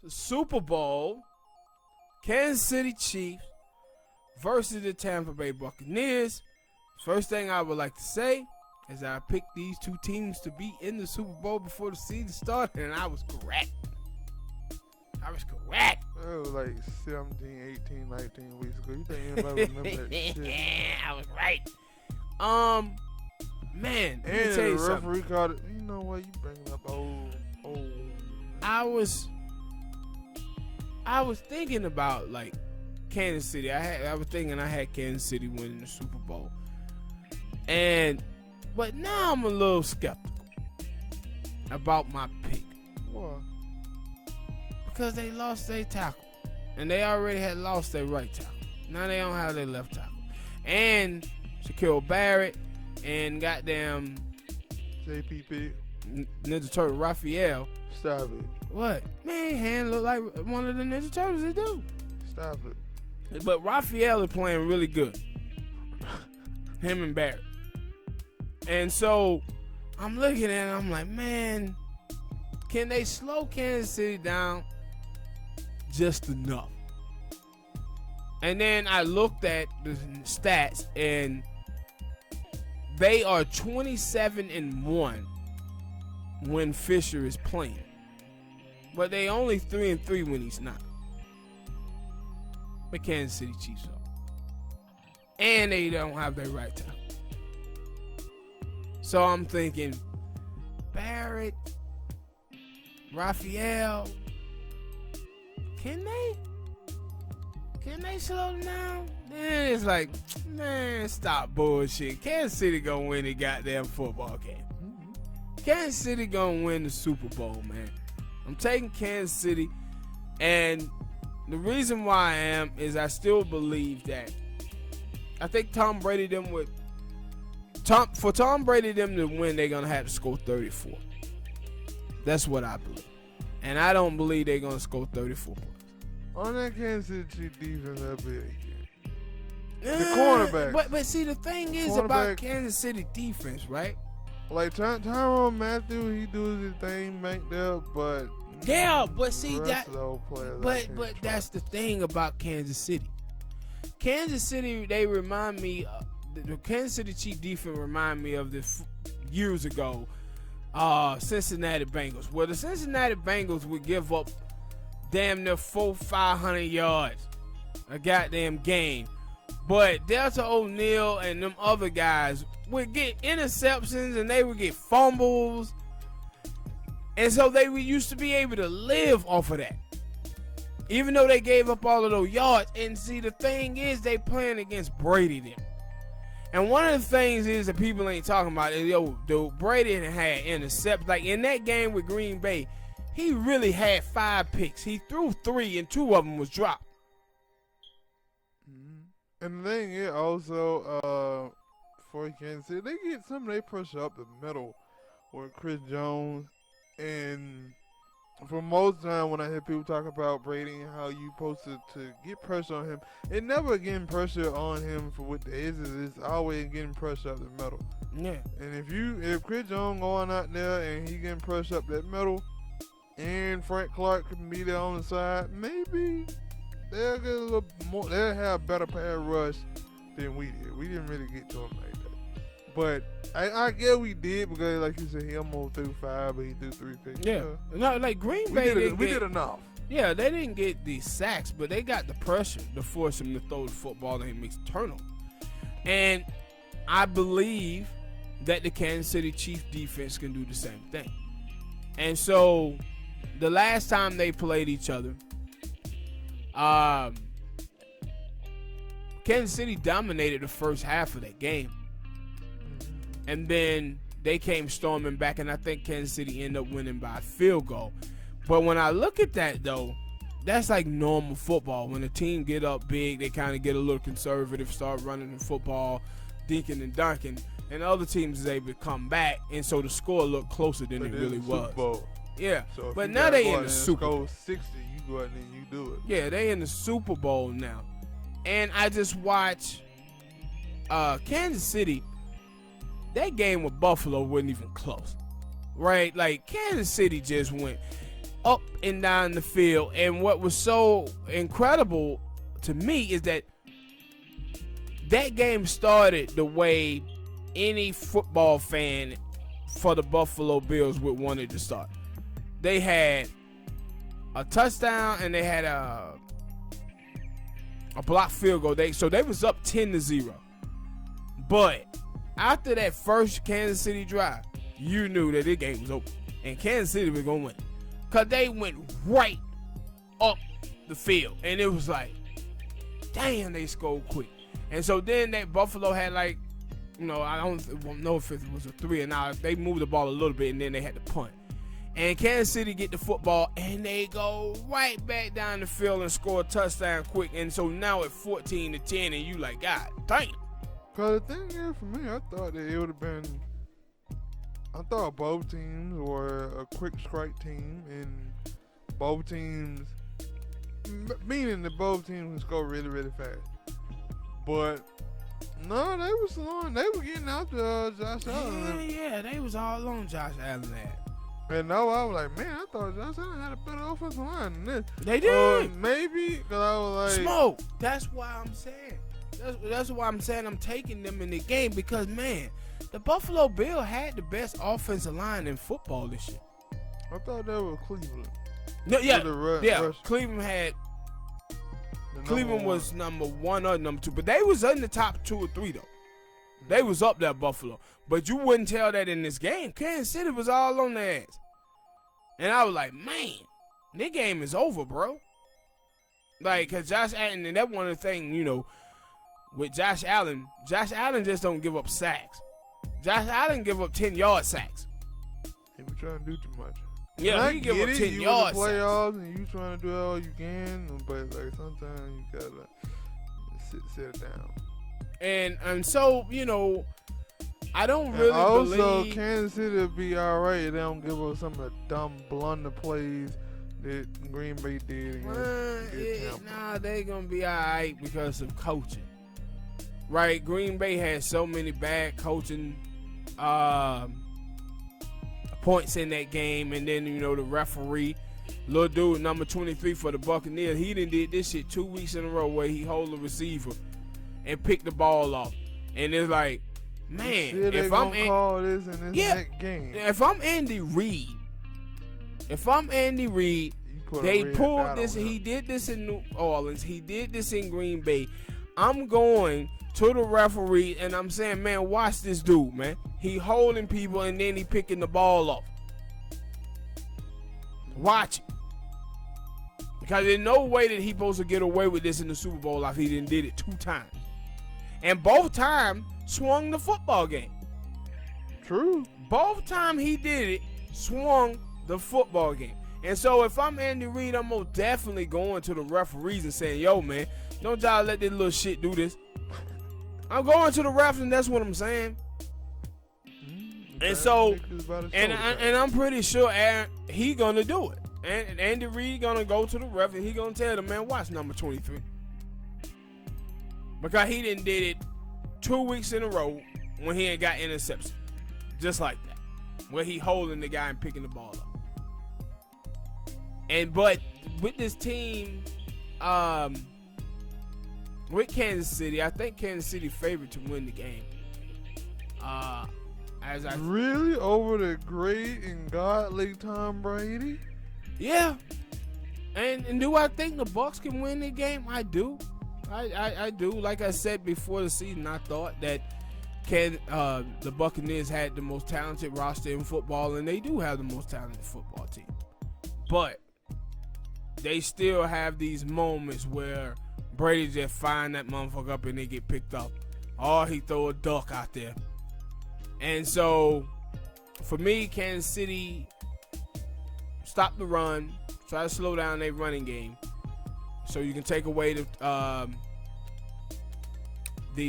Super Bowl, Kansas City Chiefs versus the Tampa Bay Buccaneers. First thing I would like to say is I picked these two teams to be in the Super Bowl before the season started, and I was correct. It was like 17, 18, 19 weeks ago. You think anybody remember that shit? I was right. Man, let me And tell the you referee something. called it. You know what? You bringing up old. I was thinking about like Kansas City. I was thinking I had Kansas City winning the Super Bowl, but now I'm a little skeptical about my pick. Why? Because they lost their tackle. And they already had lost their right tackle. Now they don't have their left tackle. And Shaquille Barrett and goddamn JPP. Ninja Turtle Raphael. Stop it. What? Man, hand look like one of the Ninja Turtles, they do. Stop it. But Raphael is playing really good. Him and Barrett. And so I'm looking at it, I'm like, man, can they slow Kansas City down just enough? And then I looked at the stats, and they are 27-1 when Fisher is playing, but they only 3-3 when he's not. The Kansas City Chiefs are, and they don't have their right tackle. So I'm thinking, Barrett, Raphael, can they slow them down? Then it's like, man, stop bullshit. Kansas City gonna win the goddamn football game. Kansas City gonna win the Super Bowl, man. I'm taking Kansas City, and the reason why I am is I still believe that I think Tom Brady them would for Tom Brady them to win, they're gonna have to score 34. That's what I believe. And I don't believe they're gonna score 34 points. On that Kansas City Chiefs defense, that'll be the cornerback. But see, the thing is about Kansas City defense, right? Like Tyrann Mathieu, he does his thing back there, but yeah, but see that. But that's the thing about Kansas City. Kansas City, they remind me. The Kansas City Chiefs defense remind me of this years ago. Cincinnati Bengals, where the Cincinnati Bengals would give up damn near 400-500 yards a goddamn game, but Delta O'Neal and them other guys would get interceptions and they would get fumbles, and so they used to be able to live off of that, even though they gave up all of those yards. And see, the thing is, they playing against Brady then. And one of the things is that people ain't talking about is, dude, Brady had intercepts. Like in that game with Green Bay, he really had 5 picks. He threw 3 and 2 of them was dropped. And the thing is also, for Kansas City, they get some of their pressure up the middle with Chris Jones. And for most time when I hear people talk about Brady and how you supposed to get pressure on him, it never getting pressure on him for what it is. It's always getting pressure up the middle. Yeah. And if Chris Jones going out there and he getting pressure up that middle, and Frank Clark can be there on the side, maybe they'll get a little more. They'll have a better pass rush than we did. We didn't really get to him like that. But I guess we did, because like you said, he almost threw 5, but he threw 3 picks. Yeah. No, like Green Bay, we did enough. Yeah, they didn't get the sacks, but they got the pressure to force him to throw the football and he makes turnover. And I believe that the Kansas City Chiefs defense can do the same thing. And so the last time they played each other, Kansas City dominated the first half of that game. And then they came storming back, and I think Kansas City ended up winning by a field goal. But when I look at that, though, that's like normal football. When a team get up big, they kind of get a little conservative, start running the football, dinking and dunking, and other teams is able to come back, and so the score looked closer than it really was. Super Bowl. Yeah, so but now they in the Super Bowl. 60, you go out and you do it. Yeah, they in the Super Bowl now. And I just watch Kansas City. That game with Buffalo wasn't even close, right? Like Kansas City just went up and down the field. And what was so incredible to me is that game started the way any football fan for the Buffalo Bills would want it to start. They had a touchdown and they had a blocked field goal. So they was up 10-0. But after that first Kansas City drive, you knew that this game was over. And Kansas City was going to win. Because they went right up the field. And it was like, damn, they scored quick. And so then that Buffalo had like, I don't know if it was a 3 or not. They moved the ball a little bit and then they had to punt. And Kansas City get the football and they go right back down the field and score a touchdown quick. And so now it's 14-10 and you like, God damn. Cause the thing is, for me, I thought that it would have been. I thought both teams were a quick strike team, and both teams, meaning that both teams can score really, really fast. But no, they was on. They were getting out to Josh Allen. Yeah, they was all on Josh Allen. And no, I was like, man, I thought Josh Allen had a better offensive line than this. They did. Maybe because I was like, Smoke. That's why I'm saying. That's why I'm saying I'm taking them in the game because, man, the Buffalo Bills had the best offensive line in football this year. I thought that was Cleveland. No, yeah. Cleveland was number 1 or number 2, but they was in the top 2 or 3 though. They was up there, Buffalo, but you wouldn't tell that in this game. Kansas City was all on their ass, and I was like, man, this game is over, bro. Like, cause Josh Allen, and that one of the things, with Josh Allen just don't give up sacks. Josh Allen give up 10-yard sacks. He was trying to do too much. Yeah, he give up 10-yard sacks. Playoffs and you trying to do all you can, but like sometimes you gotta sit it down. And so I don't really believe. Also, Kansas City will be all right. They don't give up some of the dumb blunder plays that Green Bay did against Tampa. Nah, they gonna be all right because of coaching. Right, Green Bay had so many bad coaching points in that game, and then the referee, little dude number 23 for the Buccaneers, he done did this shit 2 weeks in a row where he hold the receiver and pick the ball off, and it's like, man, if I'm call this in this next game, if I'm Andy Reid, they pulled this. He did this in New Orleans. He did this in Green Bay. I'm going to the referee and I'm saying, man, watch this dude, man. He holding people and then he picking the ball off. Watch it. Because there's no way that he supposed to get away with this in the Super Bowl if he didn't did it 2 times. And both times swung the football game. True. Both times he did it, swung the football game. And so if I'm Andy Reid, I'm most definitely going to the referees and saying, yo, man, don't y'all let this little shit do this. I'm going to the refs, and that's what I'm saying. And so, and I'm pretty sure he gonna do it. And Andy Reid gonna go to the ref, and he gonna tell the man, watch number 23. Because he didn't did it 2 weeks in a row when he ain't got interception. Just like that. Where he holding the guy and picking the ball up. But with this team, with Kansas City, I think Kansas City favored to win the game. Really? Over the great and godly Tom Brady? Yeah. And do I think the Bucs can win the game? I do. I do. Like I said before the season, I thought that the Buccaneers had the most talented roster in football, and they do have the most talented football team. But they still have these moments where Brady just find that motherfucker up and they get picked up. Or he throw a duck out there. And so, for me, Kansas City stop the run, try to slow down their running game, so you can take away the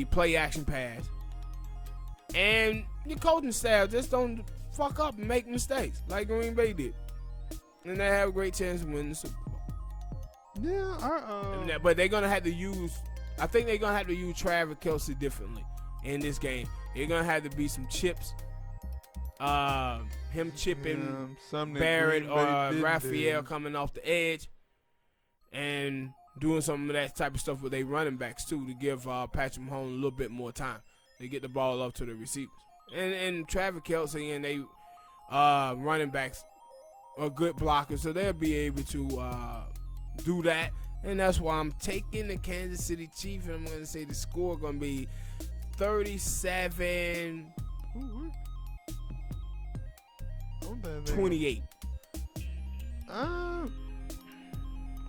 play action pass. And your coaching staff just don't fuck up and make mistakes like Green Bay did, and they have a great chance of winning the Super Bowl. Yeah, but they're gonna have to use. I think they're gonna have to use Travis Kelce differently in this game. They're gonna have to be some chips him chipping something Barrett Green Bay or didn't Raphael do. coming off the edge and doing some of that type of stuff with their running backs too to give Patrick Mahomes a little bit more time. They get the ball up to the receivers. And Travis Kelce and they running backs are good blockers, so they'll be able to do that. And that's why I'm taking the Kansas City Chiefs, and I'm going to say the score going to be 37 28.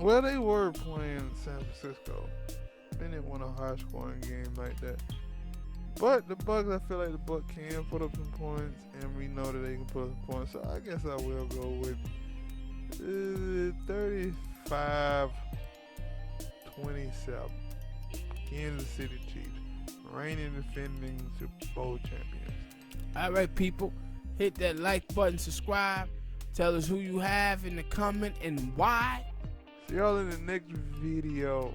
Well, they were playing San Francisco. They didn't want a high-scoring game like that. But the Bucs, I feel like the Bucs can put up some points, and we know that they can put up some points. So I guess I will go with 35-27. Kansas City Chiefs, reigning defending Super Bowl champions. All right, people, hit that like button, subscribe, tell us who you have in the comment and why. See y'all in the next video.